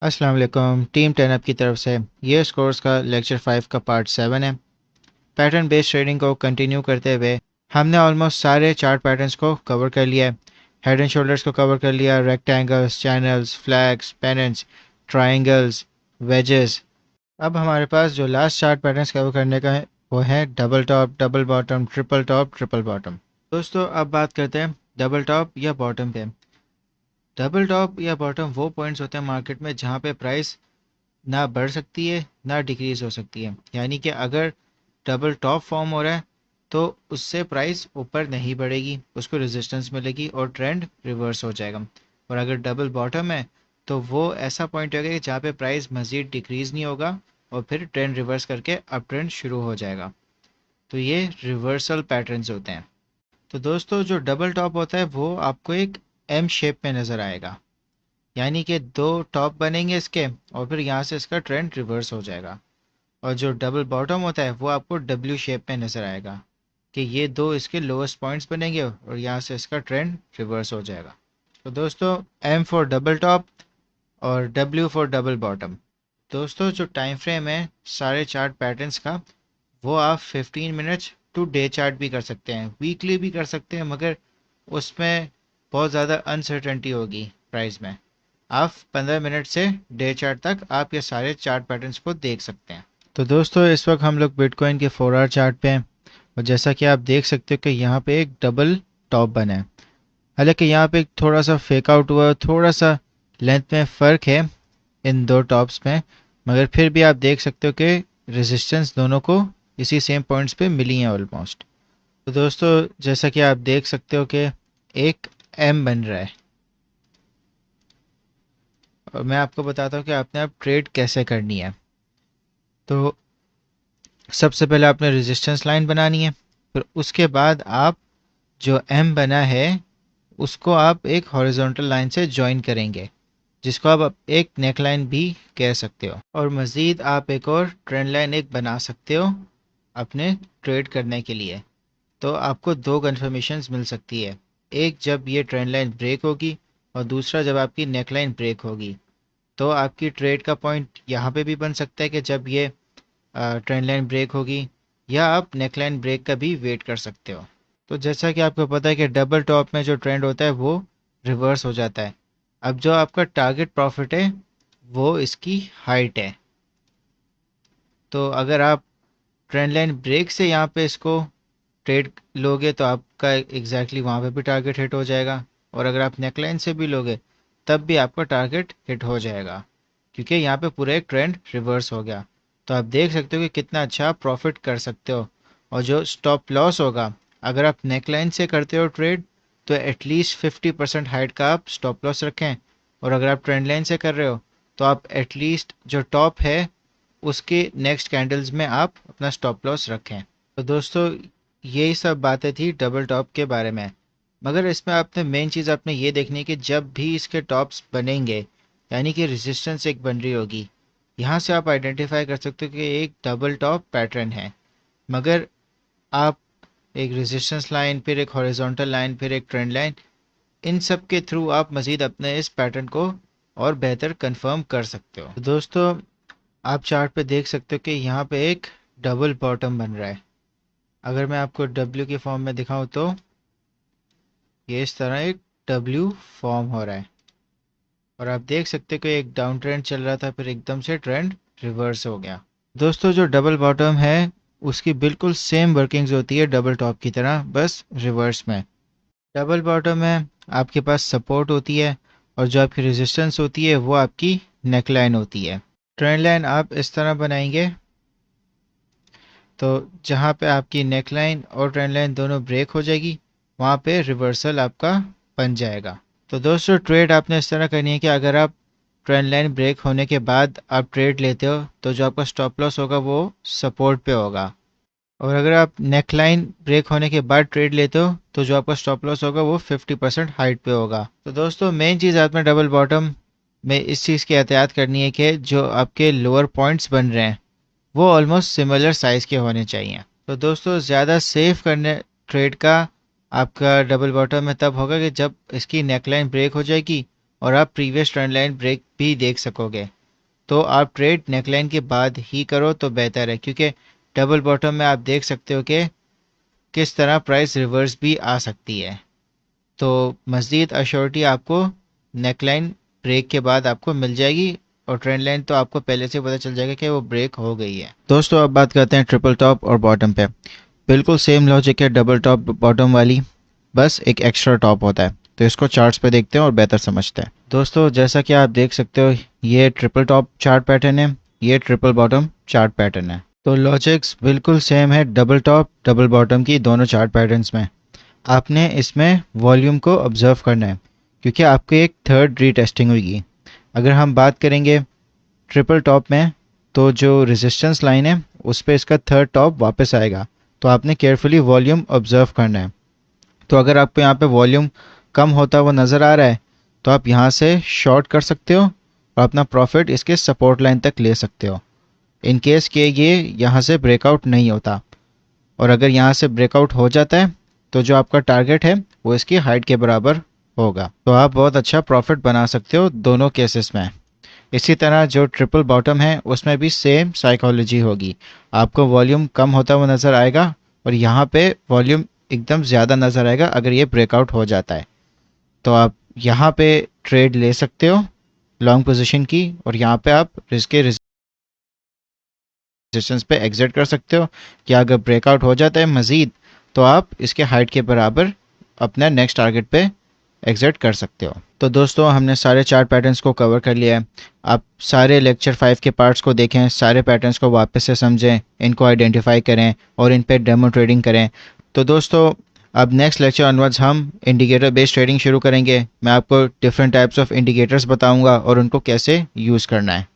अस्सलाम वालेकुम। Team 10 up की तरफ से ये स्कोर्स का लेक्चर 5 का पार्ट 7 है। पैटर्न बेस्ड ट्रेडिंग को कंटिन्यू करते हुए हमने ऑलमोस्ट सारे चार्ट पैटर्न्स को कवर कर लिया है। हेड एंड शोल्डर्स को कवर कर लिया, rectangles, channels, flags, pennants, triangles, wedges. अब हमारे पास जो लास्ट चार्ट पैटर्न्स कवर करने का है वो है double top, double bottom, triple top, triple bottom. दोस्तों अब बात करते हैं डबल टॉप या बॉटम पे। डबल टॉप या बॉटम वो पॉइंट्स होते हैं मार्केट में जहाँ पे प्राइस ना बढ़ सकती है ना डिक्रीज हो सकती है। यानी कि अगर डबल टॉप फॉर्म हो रहा है तो उससे प्राइस ऊपर नहीं बढ़ेगी, उसको रेजिस्टेंस मिलेगी और ट्रेंड रिवर्स हो जाएगा। और अगर डबल बॉटम है तो वो ऐसा पॉइंट होगा कि जहाँ पे प्राइस मज़ीद डिक्रीज नहीं होगा और फिर ट्रेंड रिवर्स करके अप ट्रेंड शुरू हो जाएगा। तो ये रिवर्सल पैटर्न्स होते हैं। तो दोस्तों जो डबल टॉप होता है वो आपको एक एम शेप में नज़र आएगा, यानी कि दो टॉप बनेंगे इसके और फिर यहाँ से इसका ट्रेंड रिवर्स हो जाएगा। और जो डबल बॉटम होता है वो आपको डब्ल्यू शेप में नज़र आएगा कि ये दो इसके लोएस्ट पॉइंट्स बनेंगे और यहाँ से इसका ट्रेंड रिवर्स हो जाएगा। तो दोस्तों एम फॉर डबल टॉप और डब्ल्यू फॉर डबल बॉटम। दोस्तों जो टाइम फ्रेम है सारे चार्ट पैटर्न्स का वो आप 15 मिनट्स टू डे चार्ट भी कर सकते हैं, वीकली भी कर सकते हैं, मगर उसमें बहुत ज़्यादा अनसर्टेनिटी होगी प्राइस में। आप 15 मिनट से डे चार्ट तक आप ये सारे चार्ट पैटर्न्स को देख सकते हैं। तो दोस्तों इस वक्त हम लोग बिटकॉइन के 4 आवर चार्ट पे हैं और जैसा कि आप देख सकते हो कि यहाँ पे एक डबल टॉप बना है। हालांकि यहाँ पे थोड़ा सा फेक आउट हुआ, थोड़ा सा लेंथ में फ़र्क है इन दो टॉप्स में, मगर फिर भी आप देख सकते हो कि रेजिस्टेंस दोनों को इसी सेम पॉइंट्स पे मिली हैं ऑलमोस्ट। तो दोस्तों जैसा कि आप देख सकते हो कि एक एम बन रहा है और मैं आपको बताता हूँ कि आपने अब ट्रेड कैसे करनी है। तो सबसे पहले आपने रेजिस्टेंस लाइन बनानी है, फिर उसके बाद आप जो एम बना है उसको आप एक हॉरिजॉन्टल लाइन से ज्वाइन करेंगे, जिसको आप एक नेक लाइन भी कह सकते हो। और मज़ीद आप एक और ट्रेंड लाइन एक बना सकते हो अपने ट्रेड करने के लिए। तो आपको दो कन्फर्मेशंस मिल सकती है, एक जब ये ट्रेंड लाइन ब्रेक होगी और दूसरा जब आपकी नेक लाइन ब्रेक होगी। तो आपकी ट्रेड का पॉइंट यहाँ पे भी बन सकता है कि जब ये ट्रेंड लाइन ब्रेक होगी, या आप नेक लाइन ब्रेक का भी वेट कर सकते हो। तो जैसा कि आपको पता है कि डबल टॉप में जो ट्रेंड होता है वो रिवर्स हो जाता है। अब जो आपका टारगेट प्रॉफिट है वो इसकी हाइट है। तो अगर आप ट्रेंड लाइन ब्रेक से यहाँ पे इसको ट्रेड लोगे तो आपका एग्जैक्टली वहाँ पे भी टारगेट हिट हो जाएगा, और अगर आप नेकलाइन से भी लोगे तब भी आपका टारगेट हिट हो जाएगा, क्योंकि यहाँ पे पूरा एक ट्रेंड रिवर्स हो गया। तो आप देख सकते हो कि कितना अच्छा आप प्रॉफिट कर सकते हो। और जो स्टॉप लॉस होगा, अगर आप नेकलाइन से करते हो ट्रेड तो एटलीस्ट 50% हाइट का आप स्टॉप लॉस रखें, और अगर आप ट्रेंड लाइन से कर रहे हो तो आप एटलीस्ट जो टॉप है उसके नेक्स्ट कैंडल्स में आप अपना स्टॉप लॉस रखें। तो दोस्तों यही सब बातें थी डबल टॉप के बारे में, मगर इसमें आपने मेन चीज़ आपने ये देखनी है कि जब भी इसके टॉप्स बनेंगे, यानी कि रेजिस्टेंस एक बन रही होगी, यहाँ से आप आइडेंटिफाई कर सकते हो कि एक डबल टॉप पैटर्न है। मगर आप एक रेजिस्टेंस लाइन, फिर एक हॉरिजॉन्टल लाइन, फिर एक ट्रेंड लाइन, इन सब के थ्रू आप मज़ीद अपने इस पैटर्न को और बेहतर कंफर्म कर सकते हो। तो दोस्तों आप चार्ट पे देख सकते हो कि यहाँ पे एक डबल बॉटम बन रहा है। अगर मैं आपको डब्ल्यू की फॉर्म में दिखाऊं तो ये इस तरह एक डब्ल्यू फॉर्म हो रहा है, और आप देख सकते हो कि एक डाउन ट्रेंड चल रहा था, फिर एकदम से ट्रेंड रिवर्स हो गया। दोस्तों जो डबल बॉटम है उसकी बिल्कुल सेम वर्किंग्स होती है डबल टॉप की तरह, बस रिवर्स में। डबल बॉटम में आपके पास सपोर्ट होती है और जो आपकी रेजिस्टेंस होती है वो आपकी नेकलाइन होती है। ट्रेंड लाइन आप इस तरह बनाएंगे तो जहाँ पे आपकी नेकलाइन और ट्रेंड लाइन दोनों ब्रेक हो जाएगी वहाँ पे रिवर्सल आपका बन जाएगा। तो दोस्तों ट्रेड आपने इस तरह करनी है कि अगर आप ट्रेंड लाइन ब्रेक होने के बाद आप ट्रेड लेते हो तो जो आपका स्टॉप लॉस होगा वो सपोर्ट पे होगा, और अगर आप नेक लाइन ब्रेक होने के बाद ट्रेड लेते हो तो जो आपका स्टॉप लॉस होगा वो 50% हाइट पे होगा। तो दोस्तों मेन चीज़ आपने डबल बॉटम में इस चीज़ की एहतियात करनी है कि जो आपके लोअर पॉइंट्स बन रहे हैं वो ऑलमोस्ट सिमिलर साइज़ के होने चाहिए। तो दोस्तों ज़्यादा सेफ करने ट्रेड का आपका डबल बॉटम में तब होगा कि जब इसकी नेकलाइन ब्रेक हो जाएगी और आप प्रीवियस ट्रेंड लाइन ब्रेक भी देख सकोगे। तो आप ट्रेड नेकलाइन के बाद ही करो तो बेहतर है, क्योंकि डबल बॉटम में आप देख सकते हो कि किस तरह प्राइस रिवर्स भी आ सकती है। तो मज़ीद अश्योरिटी आपको नेकलाइन ब्रेक के बाद आपको मिल जाएगी, और ट्रेंड लाइन तो आपको पहले से पता चल जाएगा कि वो ब्रेक हो गई है। दोस्तों अब बात करते हैं ट्रिपल टॉप और बॉटम पे। बिल्कुल सेम लॉजिक है डबल टॉप बॉटम वाली, बस एक एक्स्ट्रा टॉप होता है। तो इसको चार्ट्स पे देखते हैं और बेहतर समझते हैं। दोस्तों जैसा कि आप देख सकते हो, ये ट्रिपल टॉप चार्ट पैटर्न है, ये ट्रिपल बॉटम चार्ट पैटर्न है। तो लॉजिक्स बिल्कुल सेम है डबल टॉप डबल बॉटम की दोनों चार्ट पैटर्न्स में। आपने इसमें वॉल्यूम को ऑब्जर्व करना है, क्योंकि आपकी एक थर्ड रीटेस्टिंग हुई। अगर हम बात करेंगे ट्रिपल टॉप में, तो जो रेजिस्टेंस लाइन है उस पर इसका थर्ड टॉप वापस आएगा। तो आपने केयरफुली वॉल्यूम ऑब्जर्व करना है। तो अगर आपको यहाँ पे वॉल्यूम कम होता हुआ नज़र आ रहा है, तो आप यहाँ से शॉर्ट कर सकते हो और अपना प्रॉफिट इसके सपोर्ट लाइन तक ले सकते हो, इन केस कि ये यहाँ से ब्रेकआउट नहीं होता। और अगर यहाँ से ब्रेकआउट हो जाता है, तो जो आपका टारगेट है वो इसकी हाइट के बराबर होगा। तो आप बहुत अच्छा प्रॉफिट बना सकते हो दोनों केसेस में। इसी तरह जो ट्रिपल बॉटम है उसमें भी सेम साइकोलॉजी होगी। आपको वॉल्यूम कम होता हुआ नज़र आएगा और यहाँ पे वॉल्यूम एकदम ज़्यादा नज़र आएगा अगर ये ब्रेकआउट हो जाता है। तो आप यहाँ पे ट्रेड ले सकते हो लॉन्ग पोजीशन की, और यहाँ पे आप इसके रेजिस्टेंस पे एग्जिट कर सकते हो कि अगर ब्रेकआउट हो जाता है मज़ीद, तो आप इसके हाइट के बराबर अपना नेक्स्ट टारगेट पे एग्जिट कर सकते हो। तो दोस्तों हमने सारे चार्ट पैटर्न्स को कवर कर लिया है। आप सारे लेक्चर 5 के पार्ट्स को देखें, सारे पैटर्न्स को वापस से समझें, इनको आइडेंटिफाई करें और इन पे डेमो ट्रेडिंग करें। तो दोस्तों अब नेक्स्ट लेक्चर ऑनवर्ड्स हम इंडिकेटर बेस्ड ट्रेडिंग शुरू करेंगे। मैं आपको डिफरेंट टाइप्स ऑफ इंडिकेटर्स बताऊंगा और उनको कैसे यूज़ करना है।